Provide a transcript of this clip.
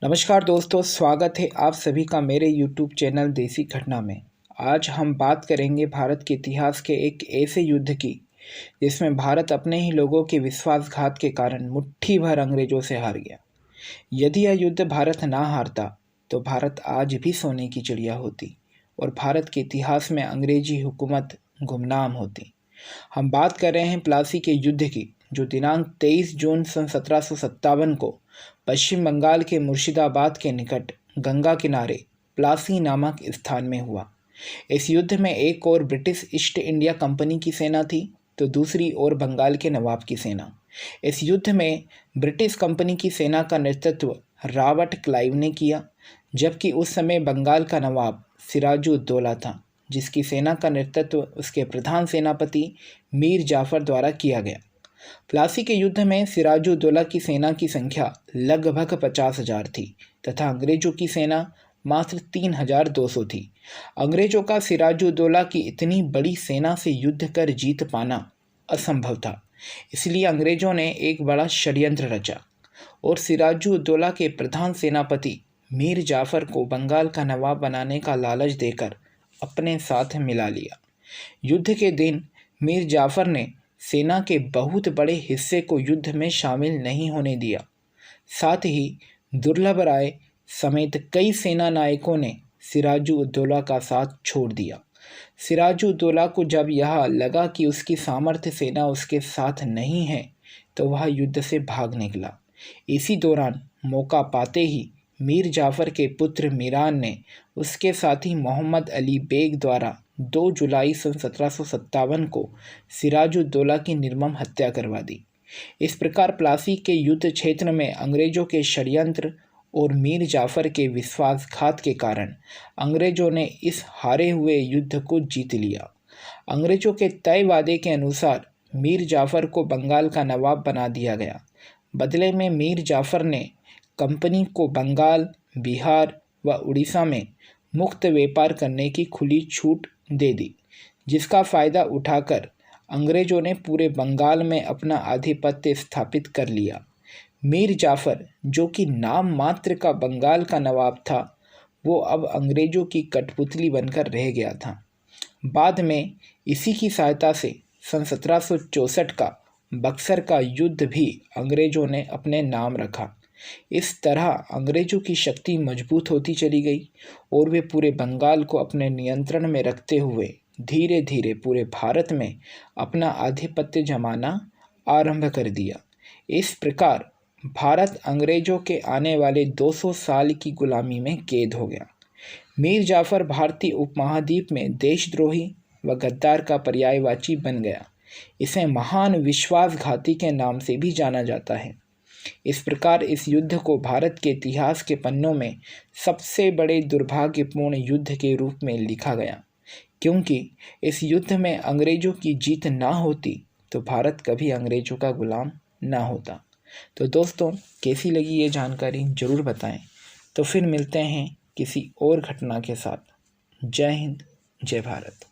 नमस्कार दोस्तों, स्वागत है आप सभी का मेरे YouTube चैनल देसी घटना में। आज हम बात करेंगे भारत के इतिहास के एक ऐसे युद्ध की जिसमें भारत अपने ही लोगों के विश्वासघात के कारण मुट्ठी भर अंग्रेजों से हार गया। यदि यह युद्ध भारत ना हारता तो भारत आज भी सोने की चिड़िया होती और भारत के इतिहास में अंग्रेजी हुकूमत गुमनाम होती। हम बात कर रहे हैं प्लासी के युद्ध की, जो दिनांक 23 जून सन 1757 को पश्चिम बंगाल के मुर्शिदाबाद के निकट गंगा किनारे प्लासी नामक स्थान में हुआ। इस युद्ध में एक ओर ब्रिटिश ईस्ट इंडिया कंपनी की सेना थी तो दूसरी ओर बंगाल के नवाब की सेना। इस युद्ध में ब्रिटिश कंपनी की सेना का नेतृत्व रॉबर्ट क्लाइव ने किया, जबकि उस समय बंगाल का नवाब सिराजुद्दौला था, जिसकी सेना का नेतृत्व उसके प्रधान सेनापति मीर जाफर द्वारा किया गया। प्लासी के युद्ध में सिराजुद्दौला की सेना की संख्या लगभग 50,000 थी तथा अंग्रेजों की सेना मात्र 3,200 थी। अंग्रेजों का सिराजुद्दौला की इतनी बड़ी सेना से युद्ध कर जीत पाना असंभव था, इसलिए अंग्रेजों ने एक बड़ा षड्यंत्र रचा और सिराजुद्दौला के प्रधान सेनापति मीर जाफर को बंगाल का नवाब बनाने का लालच देकर अपने साथ मिला लिया। युद्ध के दिन मीर जाफर ने सेना के बहुत बड़े हिस्से को युद्ध में शामिल नहीं होने दिया। साथ ही दुर्लभ राय समेत कई सेना नायकों ने सिराजुद्दौला का साथ छोड़ दिया। सिराजुद्दौला को जब यह लगा कि उसकी सामर्थ्य सेना उसके साथ नहीं है तो वह युद्ध से भाग निकला। इसी दौरान मौका पाते ही मीर जाफर के पुत्र मीरान ने उसके साथी मोहम्मद अली बेग द्वारा 2 जुलाई सन 1757 को सिराजुद्दौला की निर्मम हत्या करवा दी। इस प्रकार प्लासी के युद्ध क्षेत्र में अंग्रेजों के षड्यंत्र और मीर जाफर के विश्वासघात के कारण अंग्रेजों ने इस हारे हुए युद्ध को जीत लिया। अंग्रेजों के तय वादे के अनुसार मीर जाफर को बंगाल का नवाब बना दिया गया। बदले में मीर जाफर ने कंपनी को बंगाल, बिहार व उड़ीसा में मुक्त व्यापार करने की खुली छूट दे दी, जिसका फ़ायदा उठाकर अंग्रेजों ने पूरे बंगाल में अपना आधिपत्य स्थापित कर लिया। मीर जाफर, जो कि नाम मात्र का बंगाल का नवाब था, वो अब अंग्रेजों की कठपुतली बनकर रह गया था। बाद में इसी की सहायता से सन 1764 का बक्सर का युद्ध भी अंग्रेजों ने अपने नाम रखा। इस तरह अंग्रेजों की शक्ति मजबूत होती चली गई और वे पूरे बंगाल को अपने नियंत्रण में रखते हुए धीरे धीरे पूरे भारत में अपना आधिपत्य जमाना आरंभ कर दिया। इस प्रकार भारत अंग्रेजों के आने वाले 200 साल की गुलामी में कैद हो गया। मीर जाफर भारतीय उपमहाद्वीप में देशद्रोही व गद्दार का पर्यायवाची बन गया। इसे महान विश्वासघाती के नाम से भी जाना जाता है। इस प्रकार इस युद्ध को भारत के इतिहास के पन्नों में सबसे बड़े दुर्भाग्यपूर्ण युद्ध के रूप में लिखा गया, क्योंकि इस युद्ध में अंग्रेजों की जीत ना होती तो भारत कभी अंग्रेजों का गुलाम ना होता। तो दोस्तों, कैसी लगी ये जानकारी ज़रूर बताएं। तो फिर मिलते हैं किसी और घटना के साथ। जय हिंद, जय भारत।